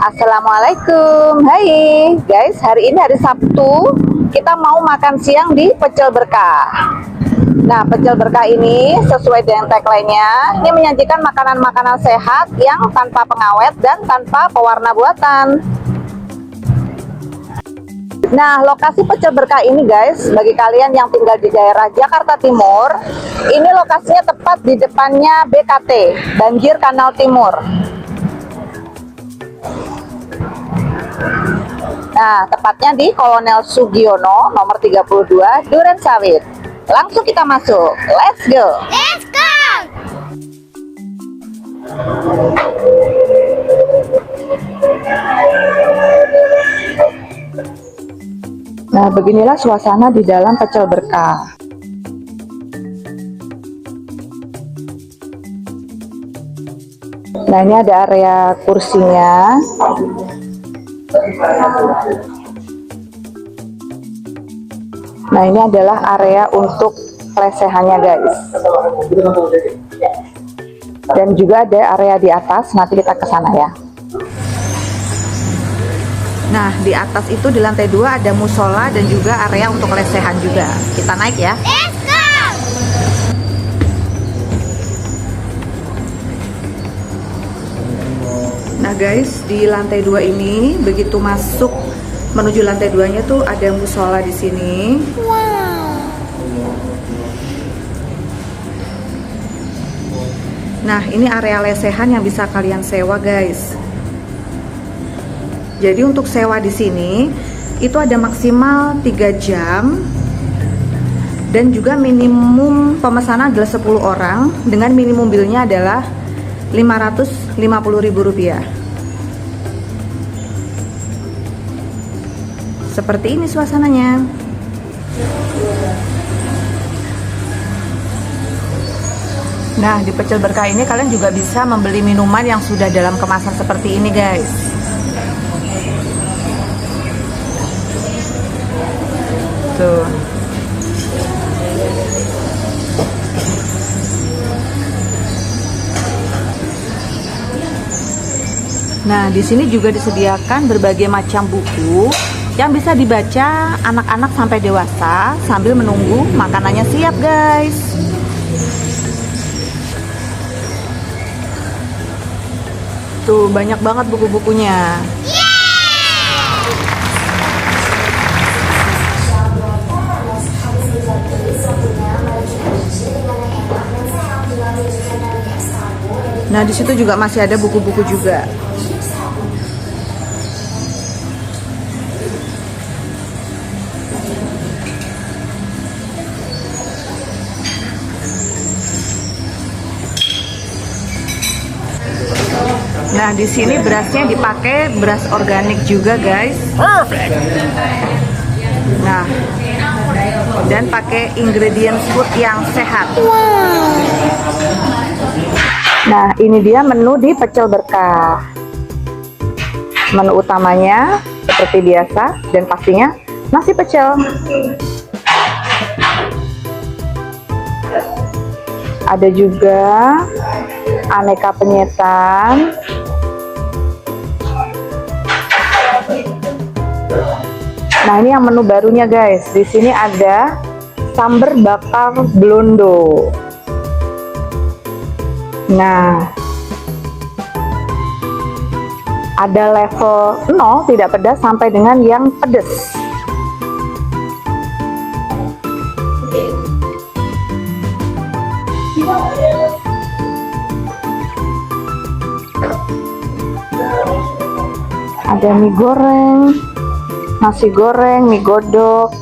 Assalamualaikum. Hai guys, hari ini hari Sabtu. Kita mau makan siang di Pecel Berkah. Nah, Pecel Berkah ini sesuai dengan tagline-nya, ini menyajikan makanan-makanan sehat yang tanpa pengawet dan tanpa pewarna buatan. Nah, lokasi Pecel Berkah ini guys, bagi kalian yang tinggal di daerah Jakarta Timur, ini lokasinya tepat di depannya BKT, Banjir Kanal Timur. Nah, tepatnya di Kolonel Sugiono nomor 32 Duren Sawit. Langsung kita masuk. Let's go. Let's go. Nah, beginilah suasana di dalam Pecel Berkah. Nah, ini ada area kursinya. Nah, ini adalah area untuk lesehannya guys. Dan juga ada area di atas, nanti kita ke sana ya. Nah, di atas itu di lantai 2 ada musola dan juga area untuk lesehan juga. Kita naik ya. Let's go. Nah guys, di lantai 2 ini begitu masuk menuju lantai 2-nya tuh ada musola di sini. Wow. Nah, ini area lesehan yang bisa kalian sewa guys. Jadi untuk sewa di sini itu ada maksimal 3 jam dan juga minimum pemesanan adalah 10 orang dengan minimum bilnya adalah Rp550.000. Seperti ini suasananya. Nah, di Pecel Berkah ini kalian juga bisa membeli minuman yang sudah dalam kemasan seperti ini guys. Tuh. Nah, di sini juga disediakan berbagai macam buku yang bisa dibaca anak-anak sampai dewasa sambil menunggu makanannya siap, guys. Tuh, banyak banget buku-bukunya. Nah, di situ juga masih ada buku-buku juga. Nah, di sini berasnya dipakai beras organik juga, guys. Perfect. Nah, dan pakai ingredients food yang sehat. Nah, ini dia menu di Pecel Berkah. Menu utamanya seperti biasa dan pastinya nasi pecel. Ada juga aneka penyetan. Nah, ini yang menu barunya guys. Di sini ada sambar bakar blondo. Nah, ada level 0 tidak pedas sampai dengan yang pedas. Ada mie goreng, nasi goreng, mie godok.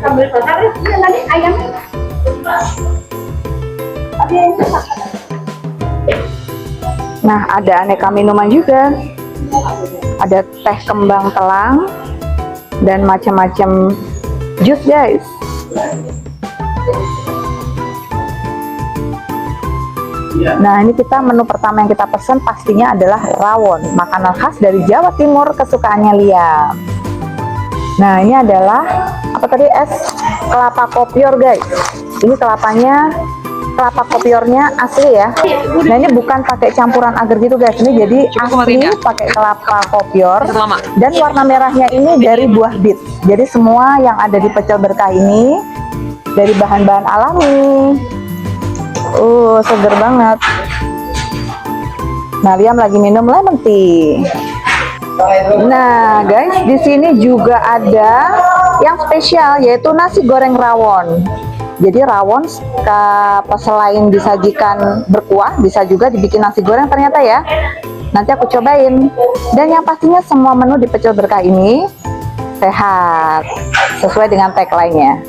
Sambal bakar ya tadi ayam. Nah, ada aneka minuman juga. Ada teh kembang telang dan macam-macam jus, guys. Nah, ini kita menu pertama yang kita pesan pastinya adalah rawon, makanan khas dari Jawa Timur kesukaannya Liam. Nah, ini adalah apa tadi, es kelapa kopior guys. Ini kelapanya, kelapa kopiornya asli ya. Nah, ini bukan pakai campuran agar gitu guys. Ini jadi asli pakai kelapa kopior. Dan warna merahnya ini dari buah bit. Jadi semua yang ada di pecel berkah ini dari bahan-bahan alami. Seger banget. Nah, Liam lagi minum lemon tea. Nah, guys, di sini juga ada yang spesial yaitu nasi goreng rawon. Jadi rawon selain disajikan berkuah, bisa juga dibikin nasi goreng ternyata ya. Nanti aku cobain. Dan yang pastinya semua menu di pecel berkah ini sehat, sesuai dengan tagline-nya.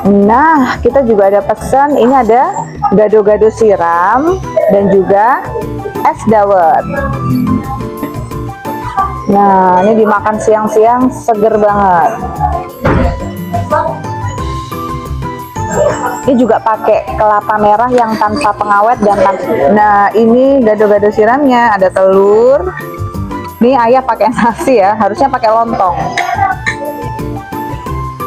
Nah, kita juga ada pesan, ini ada gado-gado siram dan juga es dawet. Nah, ini dimakan siang-siang seger banget. Ini juga pakai kelapa merah yang tanpa pengawet dan nah, ini gado-gado siramnya ada telur. Ini ayah pakai nasi ya, harusnya pakai lontong.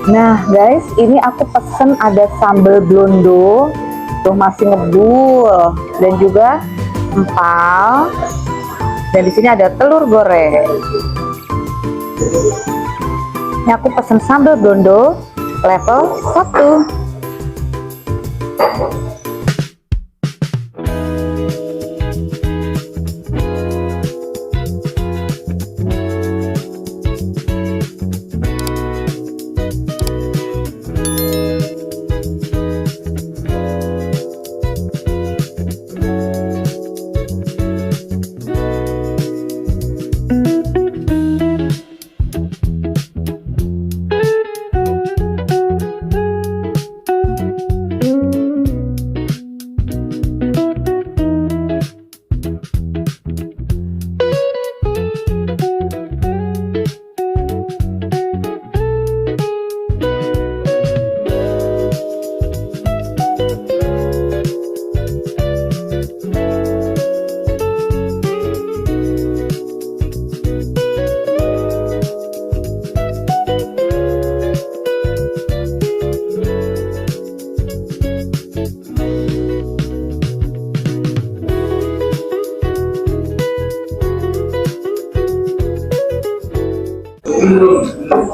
Nah guys, ini aku pesen ada sambal blondo, tuh masih ngebul, dan juga empal, dan di sini ada telur goreng. Ini aku pesen sambal blondo level 1.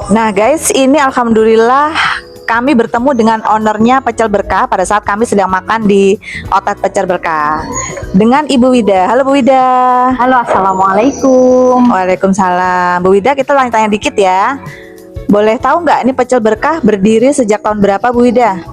Nah guys, ini alhamdulillah kami bertemu dengan ownernya Pecel Berkah pada saat kami sedang makan di Outlet Pecel Berkah dengan Ibu Wida. Halo Bu Wida. Halo, assalamualaikum. Waalaikumsalam. Bu Wida, kita tanya-tanya dikit ya. Boleh tahu nggak ini Pecel Berkah berdiri sejak tahun berapa Bu Wida?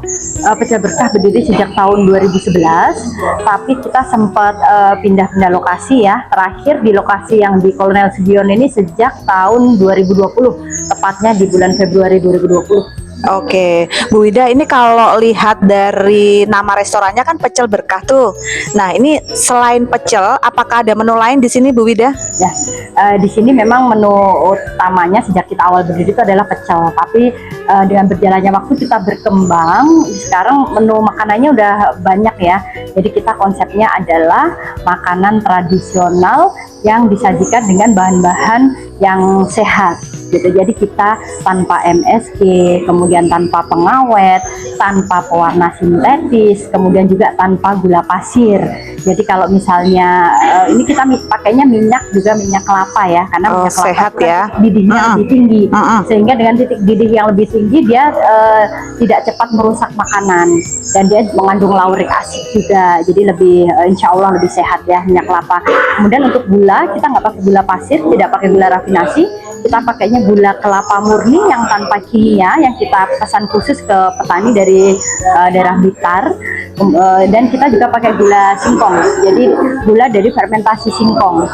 Pecel Berkah berdiri sejak tahun 2011, tapi kita sempat pindah-pindah lokasi ya. Terakhir di lokasi yang di Kolonel Sugion ini sejak tahun 2020, tepatnya di bulan Februari 2020. Oke, Bu Wida, ini kalau lihat dari nama restorannya kan Pecel Berkah tuh. Nah, ini selain pecel, apakah ada menu lain di sini, Bu Wida? Ya, di sini memang menu utamanya sejak kita awal berdiri itu adalah pecel. Tapi dengan berjalannya waktu kita berkembang. Sekarang menu makanannya udah banyak ya. Jadi kita konsepnya adalah makanan tradisional yang disajikan dengan bahan-bahan yang sehat. Gitu. Jadi kita tanpa MSG, kemudian tanpa pengawet, tanpa pewarna sintetis, kemudian juga tanpa gula pasir. Jadi kalau misalnya ini kita pakainya minyak juga minyak kelapa ya, karena minyak kelapa sehat ya, didihnya lebih tinggi, sehingga dengan titik didih yang lebih tinggi dia tidak cepat merusak makanan, dan dia mengandung laurik asid juga, jadi lebih insya Allah lebih sehat ya minyak kelapa. Kemudian untuk gula kita nggak pakai gula pasir, tidak pakai gula rafinasi. Kita pakainya gula kelapa murni yang tanpa kimia, yang kita pesan khusus ke petani dari daerah Blitar. Dan kita juga pakai gula singkong, jadi gula dari fermentasi singkong.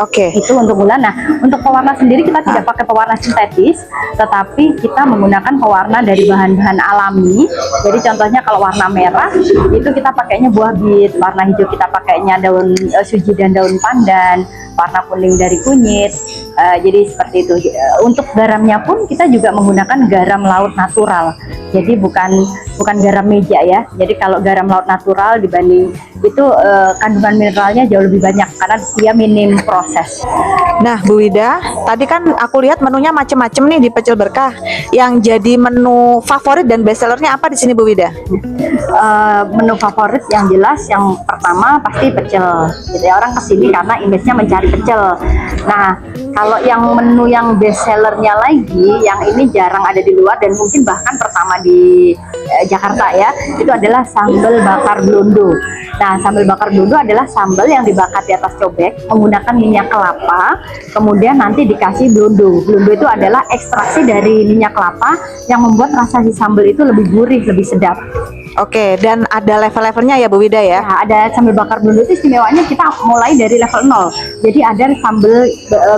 Oke. Itu untuk gula. Nah, untuk pewarna sendiri kita tidak pakai pewarna sintetis, tetapi kita menggunakan pewarna dari bahan-bahan alami. Jadi contohnya kalau warna merah itu kita pakainya buah bit, warna hijau kita pakainya daun suji dan daun pandan, warna kuning dari kunyit. Jadi seperti itu. Untuk garamnya pun kita juga menggunakan garam laut natural. Jadi bukan garam meja ya. Jadi kalau garam laut natural dibanding itu kandungan mineralnya jauh lebih banyak karena dia minim proses. Nah, Bu Wida, tadi kan aku lihat menunya macem-macem nih di Pecel Berkah. Yang jadi menu favorit dan bestsellernya apa di sini, Bu Wida? Menu favorit yang jelas yang pertama pasti pecel. Jadi orang kesini karena image-nya mencari pecel. Nah, kalau yang menu yang bestsellernya lagi, yang ini jarang ada di luar dan mungkin bahkan pertama di Jakarta ya, itu adalah sambal bakar blondo. Nah, sambal bakar blondo adalah sambal yang dibakar di atas cobek menggunakan minyak kelapa, kemudian nanti dikasih blondo. Blondo itu adalah ekstraksi dari minyak kelapa yang membuat rasa si sambal itu lebih gurih, lebih sedap. Oke, dan ada level-levelnya ya Bu Wida ya? Nah, ada sambal bakar blondo itu istimewanya kita mulai dari level 0. Jadi ada sambal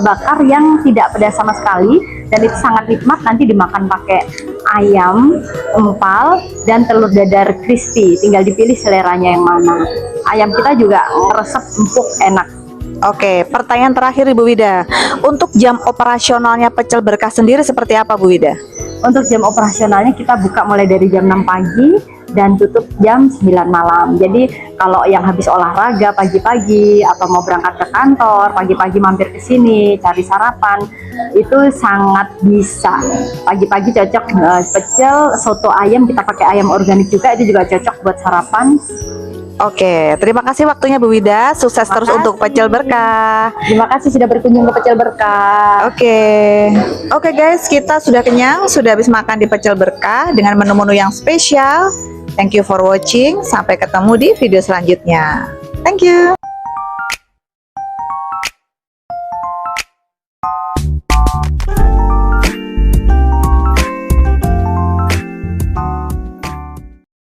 bakar yang tidak pedas sama sekali dan itu sangat nikmat, nanti dimakan pakai ayam, empal, dan telur dadar crispy. Tinggal dipilih seleranya yang mana. Ayam kita juga meresep empuk, enak. Oke, pertanyaan terakhir Ibu Wida. Untuk jam operasionalnya Pecel Berkah sendiri seperti apa Bu Wida? Untuk jam operasionalnya kita buka mulai dari jam 6 pagi dan tutup jam 9 malam. Jadi kalau yang habis olahraga pagi-pagi atau mau berangkat ke kantor, pagi-pagi mampir ke sini cari sarapan, itu sangat bisa. Pagi-pagi cocok pecel, soto ayam, kita pakai ayam organik juga, itu juga cocok buat sarapan. Oke, terima kasih waktunya Bu Wida. Sukses terus untuk Pecel Berkah. Terima kasih sudah berkunjung ke Pecel Berkah. Oke guys, kita sudah kenyang, sudah habis makan di Pecel Berkah dengan menu-menu yang spesial. Thank you for watching. Sampai ketemu di video selanjutnya. Thank you.